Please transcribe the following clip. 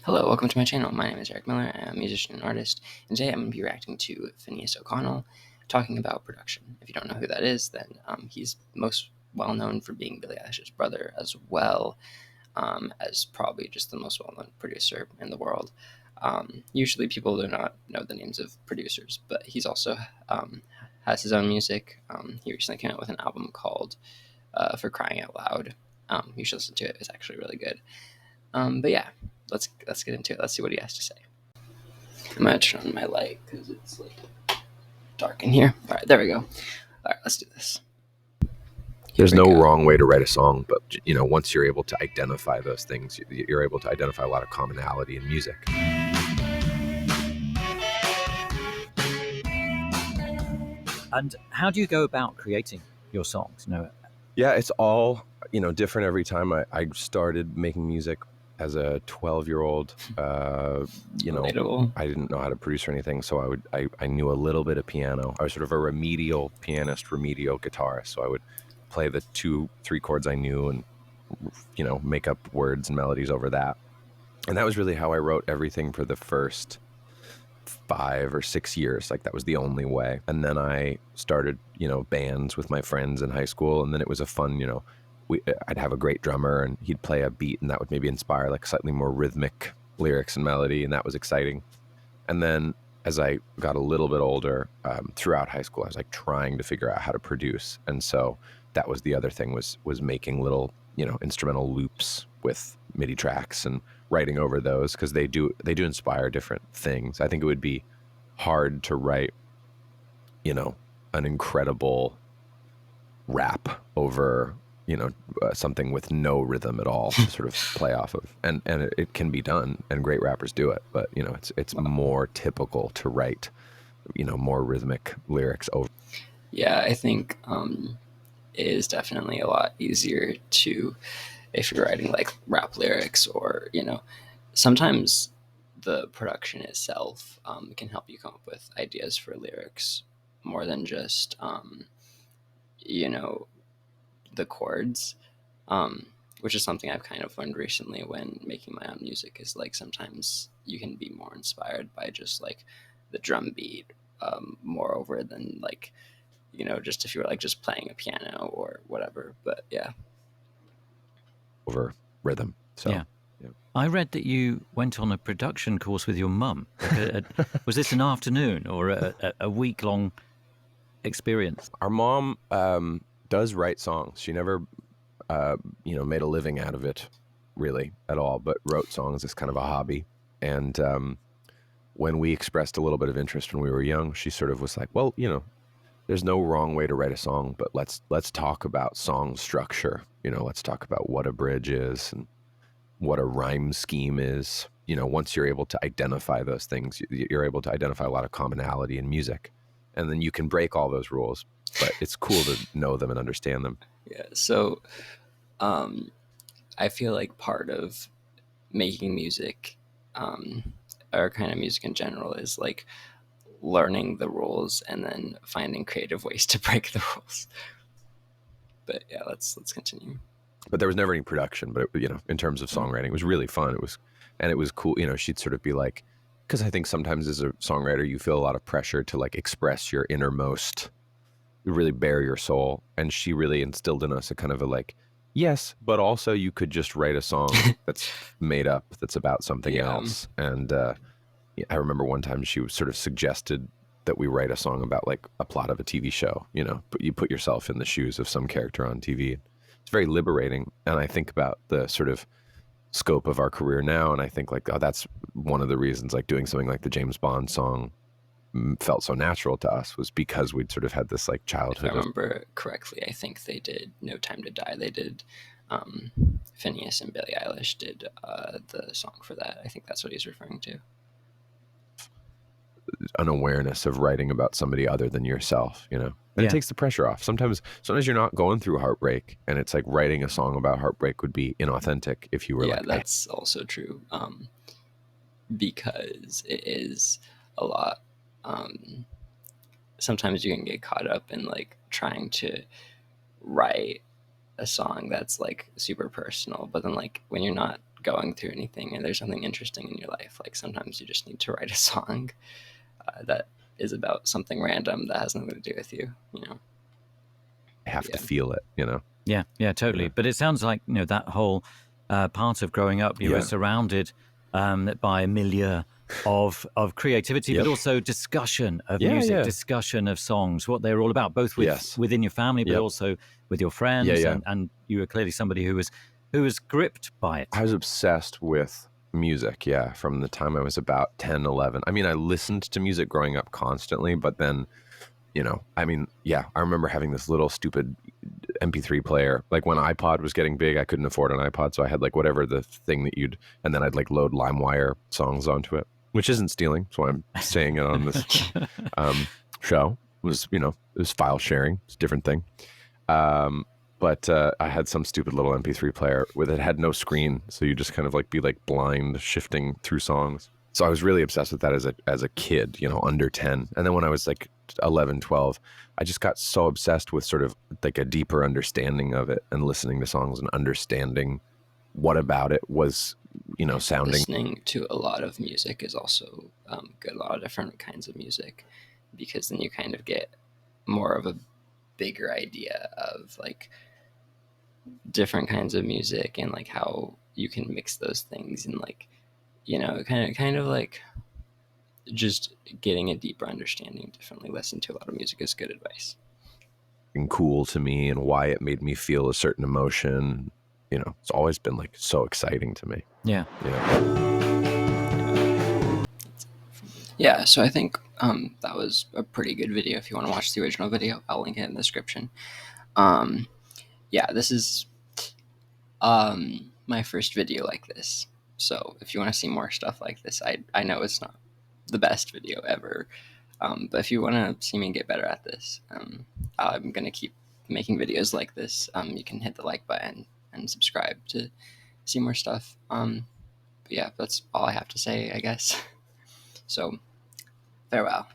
Hello, welcome to my channel. My name is Eric Miller. I'm a musician and artist, and today I'm going to be reacting to Finneas O'Connell talking about production. If you don't know who that is, then he's most well known for being Billie Eilish's brother, as well as probably just the most well known producer in the world. Usually people do not know the names of producers, but he's also has his own music. He recently came out with an album called For Crying Out Loud. You should listen to it. It's actually really good. But yeah, let's get into it. Let's see what he has to say. I'm gonna turn on my light because it's like dark in here. All right, there we go. All right, let's do this. There's no wrong way to write a song, but once you're able to identify those things, you're able to identify a lot of commonality in music. And how do you go about creating your songs? Yeah, it's all different every time. I started making music as a 12-year-old. Relatable. I didn't know how to produce or anything, so I knew a little bit of piano. I was sort of a remedial pianist, remedial guitarist. So I would play the 2-3 chords I knew and make up words and melodies over that. And that was really how I wrote everything for the first 5 or 6 years. Like, that was the only way. And then I started bands with my friends in high school, and then it was a fun I'd have a great drummer and he'd play a beat, and that would maybe inspire like slightly more rhythmic lyrics and melody, and that was exciting. And then as I got a little bit older, throughout high school, I was like trying to figure out how to produce. And so that was the other thing, was making little instrumental loops with MIDI tracks and writing over those, because they do inspire different things. I think it would be hard to write an incredible rap over something with no rhythm at all to sort of play off of, and it can be done, and great rappers do it, but it's more typical to write more rhythmic lyrics over. Yeah, I think it is definitely a lot easier to, if you're writing like rap lyrics, or sometimes the production itself can help you come up with ideas for lyrics more than just the chords, which is something I've kind of learned recently when making my own music, is like sometimes you can be more inspired by just like the drum beat moreover than like just if you were like just playing a piano or whatever. But yeah, over rhythm. So yeah. I read that you went on a production course with your mum. Was this an afternoon or a week-long experience? Our mom does write songs. She never made a living out of it really at all, but wrote songs as kind of a hobby. And when we expressed a little bit of interest when we were young, she sort of was like, well, there's no wrong way to write a song, but let's talk about song structure. Let's talk about what a bridge is and what a rhyme scheme is. Once you're able to identify those things, you're able to identify a lot of commonality in music, and then you can break all those rules, but it's cool to know them and understand them. Yeah. So I feel like part of making music, or kind of music in general, is like learning the rules and then finding creative ways to break the rules. But yeah, let's continue. But there was never any production, but in terms of songwriting, it was really fun. It was cool. She'd sort of be like, because I think sometimes as a songwriter, you feel a lot of pressure to like express your innermost, really bare your soul. And she really instilled in us a kind of a like, yes, but also you could just write a song that's made up, that's about something else. And I remember one time she sort of suggested that we write a song about like a plot of a TV show, but you put yourself in the shoes of some character on TV. It's very liberating. And I think about the sort of scope of our career now, and I think like, oh, that's one of the reasons like doing something like the James Bond song felt so natural to us, was because we'd sort of had this like childhood. If I remember correctly, I think they did No Time to Die. They did Finneas and Billie Eilish did the song for that. I think that's what he's referring to. An awareness of writing about somebody other than yourself, and it takes the pressure off. Sometimes you're not going through heartbreak, and it's like writing a song about heartbreak would be inauthentic if you were like, that's also true, because it is a lot. Sometimes you can get caught up in like trying to write a song that's like super personal, but then like when you're not going through anything and there's something interesting in your life, like sometimes you just need to write a song that is about something random that has nothing to do with you, you know. I have Yeah. to feel it, you know. Yeah, totally. Yeah. But it sounds like, you know, that whole part of growing up, you were Yeah. surrounded by a milieu of creativity, Yep. but also discussion of Yeah, music, yeah. discussion of songs, what they were all about, both Yes. within your family, but Yep. also with your friends. Yeah, yeah. And you were clearly somebody who was gripped by it. I was obsessed with music, yeah, from the time I was about 10, 11. I mean, I listened to music growing up constantly, but then, you know, I mean, yeah, I remember having this little stupid MP3 player. Like when iPod was getting big, I couldn't afford an iPod, so I had like whatever the thing that and then I'd like load LimeWire songs onto it, which isn't stealing, so I'm saying it on this show. It was, you know, it was file sharing. It's a different thing. But I had some stupid little MP3 player with it had no screen, so you just kind of like be like blind shifting through songs. So I was really obsessed with that as a kid, you know, under 10. And then when I was like 11, 12, I just got so obsessed with sort of like a deeper understanding of it and listening to songs and understanding what about it was, you know, sounding. Listening to a lot of music is also good, a lot of different kinds of music, because then you kind of get more of a bigger idea of like different kinds of music and like how you can mix those things and like, you know, kind of like just getting a deeper understanding. Definitely listen to a lot of music is good advice. Cool to me and why it made me feel a certain emotion. You know, it's always been like so exciting to me. Yeah. Yeah, so I think that was a pretty good video. If you want to watch the original video, I'll link it in the description. Yeah, this is my first video like this. So if you want to see more stuff like this, I know it's not the best video ever, but if you want to see me get better at this, I'm going to keep making videos like this. You can hit the like button and subscribe to see more stuff. But yeah, that's all I have to say, I guess. So, farewell.